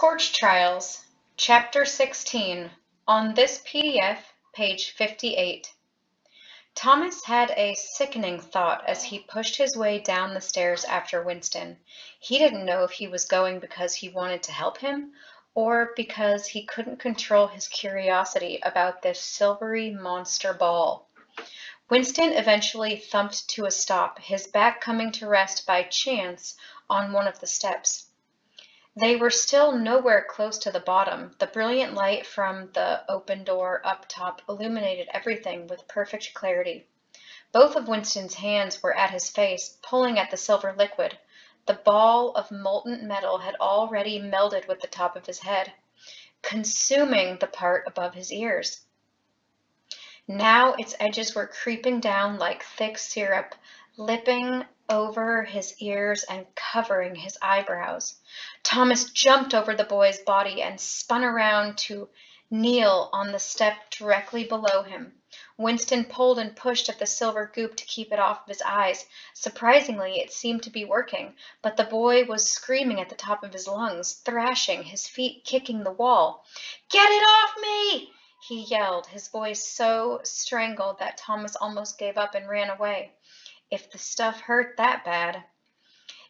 Scorch Trials, Chapter 16, on this PDF, page 58. Thomas had a sickening thought as he pushed his way down the stairs after Winston. He didn't know if he was going because he wanted to help him or because he couldn't control his curiosity about this silvery monster ball. Winston eventually thumped to a stop, his back coming to rest by chance on one of the steps. They were still nowhere close to the bottom. The brilliant light from the open door up top illuminated everything with perfect clarity. Both of Winston's hands were at his face, pulling at the silver liquid. The ball of molten metal had already melded with the top of his head, consuming the part above his ears. Now its edges were creeping down like thick syrup, lipping over his ears and covering his eyebrows. Thomas jumped over the boy's body and spun around to kneel on the step directly below him. Winston pulled and pushed at the silver goop to keep it off of his eyes. Surprisingly, it seemed to be working, but the boy was screaming at the top of his lungs, thrashing, his feet kicking the wall. "Get it off me!" he yelled, his voice so strangled that Thomas almost gave up and ran away. If the stuff hurt that bad.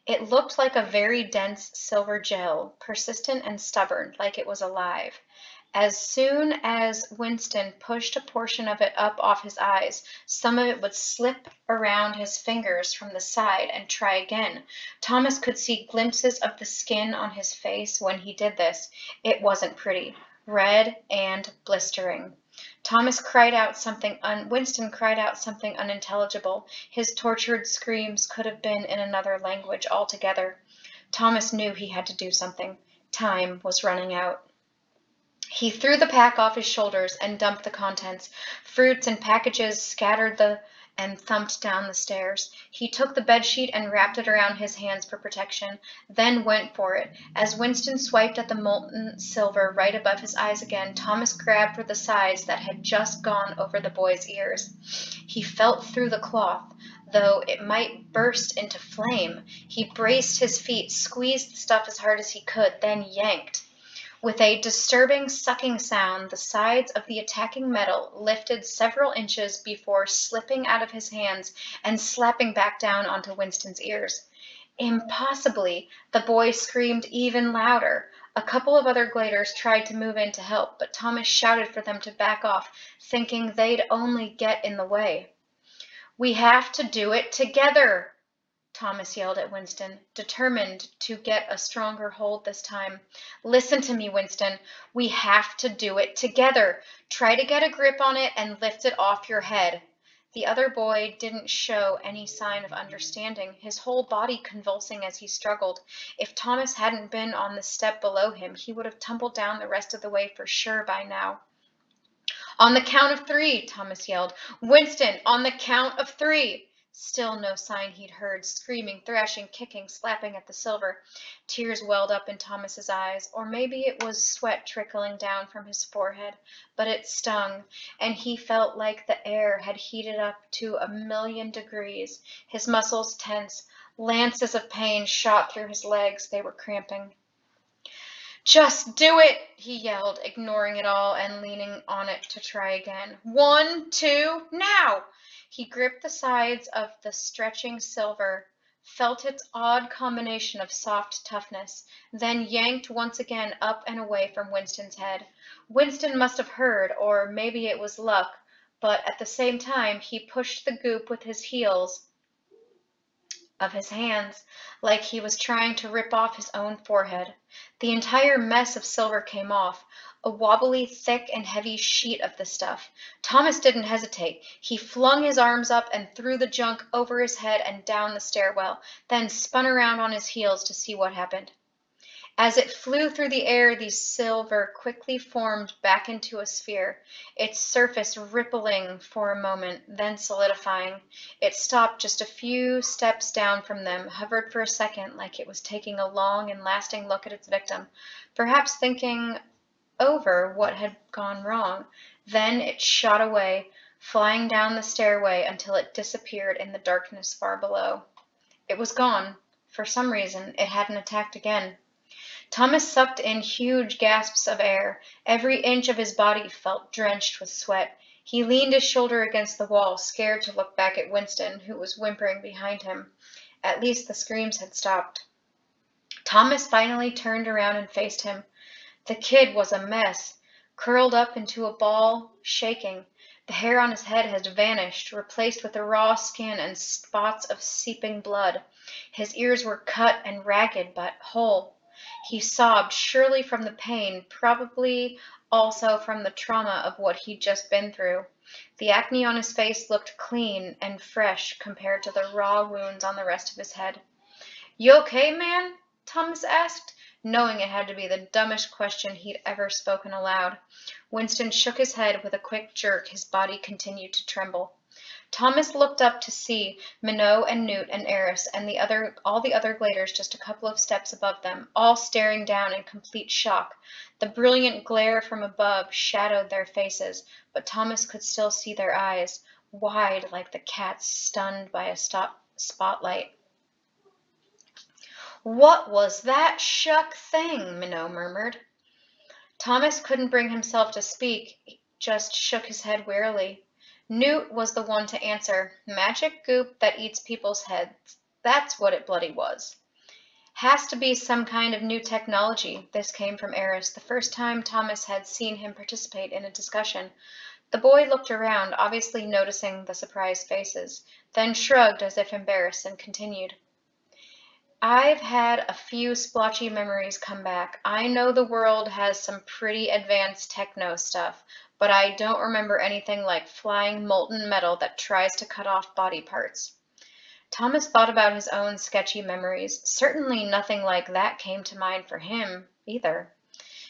It looked like a very dense silver gel, persistent and stubborn, like it was alive. As soon as Winston pushed a portion of it up off his eyes, some of it would slip around his fingers from the side and try again. Thomas could see glimpses of the skin on his face when he did this. It wasn't pretty, red and blistering. Winston cried out something unintelligible. His tortured screams could have been in another language altogether. Thomas knew he had to do something. Time was running out. He threw the pack off his shoulders and dumped the contents. Fruits and packages scattered and thumped down the stairs. He took the bedsheet and wrapped it around his hands for protection, then went for it. As Winston swiped at the molten silver right above his eyes again, Thomas grabbed for the sides that had just gone over the boy's ears. He felt through the cloth, though it might burst into flame. He braced his feet, squeezed the stuff as hard as he could, then yanked. With a disturbing sucking sound, the sides of the attacking metal lifted several inches before slipping out of his hands and slapping back down onto Winston's ears. Impossibly, the boy screamed even louder. A couple of other gladers tried to move in to help, but Thomas shouted for them to back off, thinking they'd only get in the way. "We have to do it together!" Thomas yelled at Winston, determined to get a stronger hold this time. "Listen to me, Winston. We have to do it together. Try to get a grip on it and lift it off your head." The other boy didn't show any sign of understanding, his whole body convulsing as he struggled. If Thomas hadn't been on the step below him, he would have tumbled down the rest of the way for sure by now. "On the count of 3, Thomas yelled. "Winston, on the count of 3. Still no sign he'd heard, screaming, thrashing, kicking, slapping at the silver. Tears welled up in Thomas's eyes, or maybe it was sweat trickling down from his forehead, but it stung, and he felt like the air had heated up to 1,000,000 degrees. His muscles tense, lances of pain shot through his legs. They were cramping. "Just do it!" he yelled, ignoring it all and leaning on it to try again. 1, 2, now! He gripped the sides of the stretching silver, felt its odd combination of soft toughness, then yanked once again up and away from Winston's head. Winston must have heard, or maybe it was luck, but at the same time he pushed the goop with his heels of his hands, like he was trying to rip off his own forehead. The entire mess of silver came off, a wobbly, thick, and heavy sheet of the stuff. Thomas didn't hesitate. He flung his arms up and threw the junk over his head and down the stairwell, then spun around on his heels to see what happened. As it flew through the air, the silver quickly formed back into a sphere, its surface rippling for a moment, then solidifying. It stopped just a few steps down from them, hovered for a second like it was taking a long and lasting look at its victim, perhaps thinking over what had gone wrong. Then it shot away, flying down the stairway until it disappeared in the darkness far below. It was gone. For some reason, it hadn't attacked again. Thomas sucked in huge gasps of air. Every inch of his body felt drenched with sweat. He leaned his shoulder against the wall, scared to look back at Winston, who was whimpering behind him. At least the screams had stopped. Thomas finally turned around and faced him. The kid was a mess, curled up into a ball, shaking. The hair on his head had vanished, replaced with the raw skin and spots of seeping blood. His ears were cut and ragged, but whole. He sobbed, surely from the pain, probably also from the trauma of what he'd just been through. The acne on his face looked clean and fresh compared to the raw wounds on the rest of his head. "You okay, man?" Thomas asked, knowing it had to be the dumbest question he'd ever spoken aloud. Winston shook his head with a quick jerk. His body continued to tremble. Thomas looked up to see Minot and Newt and Eris and all the other gladers just a couple of steps above them, all staring down in complete shock. The brilliant glare from above shadowed their faces, but Thomas could still see their eyes, wide like the cat's stunned by a spotlight. "What was that shuck thing?" Minot murmured. Thomas couldn't bring himself to speak, just shook his head wearily. Newt was the one to answer. "Magic goop that eats people's heads. That's what it bloody was." "Has to be some kind of new technology." This came from Eris, the first time Thomas had seen him participate in a discussion. The boy looked around, obviously noticing the surprised faces, then shrugged as if embarrassed and continued. "I've had a few splotchy memories come back. I know the world has some pretty advanced techno stuff, but I don't remember anything like flying molten metal that tries to cut off body parts." Thomas thought about his own sketchy memories. Certainly nothing like that came to mind for him, either.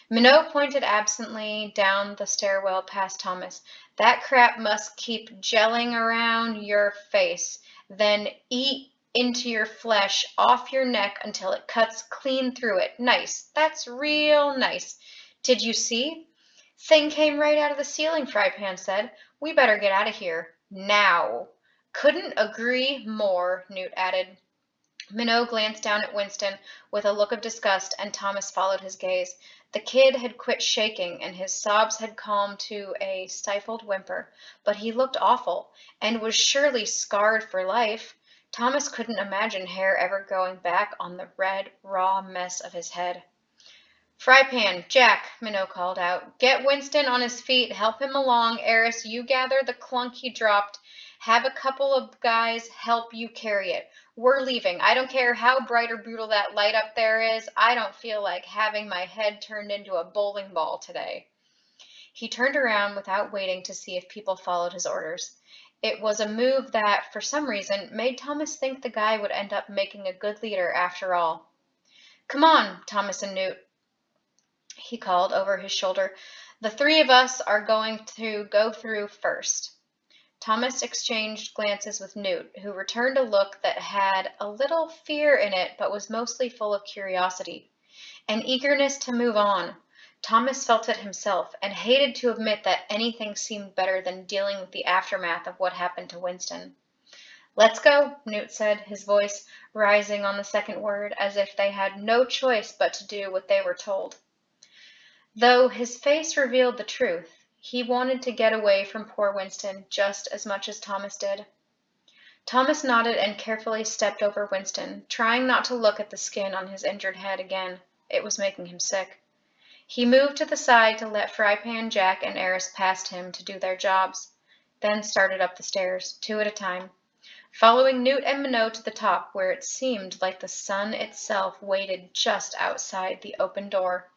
Minot pointed absently down the stairwell past Thomas. "That crap must keep gelling around your face, then eat into your flesh, off your neck until it cuts clean through it. Nice. That's real nice. Did you see?" "Thing came right out of the ceiling," Frypan said. "We better get out of here. Now." "Couldn't agree more," Newt added. Minot glanced down at Winston with a look of disgust, and Thomas followed his gaze. The kid had quit shaking, and his sobs had calmed to a stifled whimper, but he looked awful, and was surely scarred for life. Thomas couldn't imagine hair ever growing back on the red, raw mess of his head. "Frypan, Jack," Minot called out. "Get Winston on his feet. Help him along. Eris, you gather the clunk he dropped. Have a couple of guys help you carry it. We're leaving. I don't care how bright or brutal that light up there is. I don't feel like having my head turned into a bowling ball today." He turned around without waiting to see if people followed his orders. It was a move that, for some reason, made Thomas think the guy would end up making a good leader after all. "Come on, Thomas and Newt," he called over his shoulder. "The three of us are going to go through first." Thomas exchanged glances with Newt, who returned a look that had a little fear in it but was mostly full of curiosity. An eagerness to move on. Thomas felt it himself, and hated to admit that anything seemed better than dealing with the aftermath of what happened to Winston. "Let's go," Newt said, his voice rising on the second word, as if they had no choice but to do what they were told. Though his face revealed the truth, he wanted to get away from poor Winston just as much as Thomas did. Thomas nodded and carefully stepped over Winston, trying not to look at the skin on his injured head again. It was making him sick. He moved to the side to let Frypan, Jack, and Eris past him to do their jobs, then started up the stairs, 2 at a time, following Newt and Minot to the top, where it seemed like the sun itself waited just outside the open door.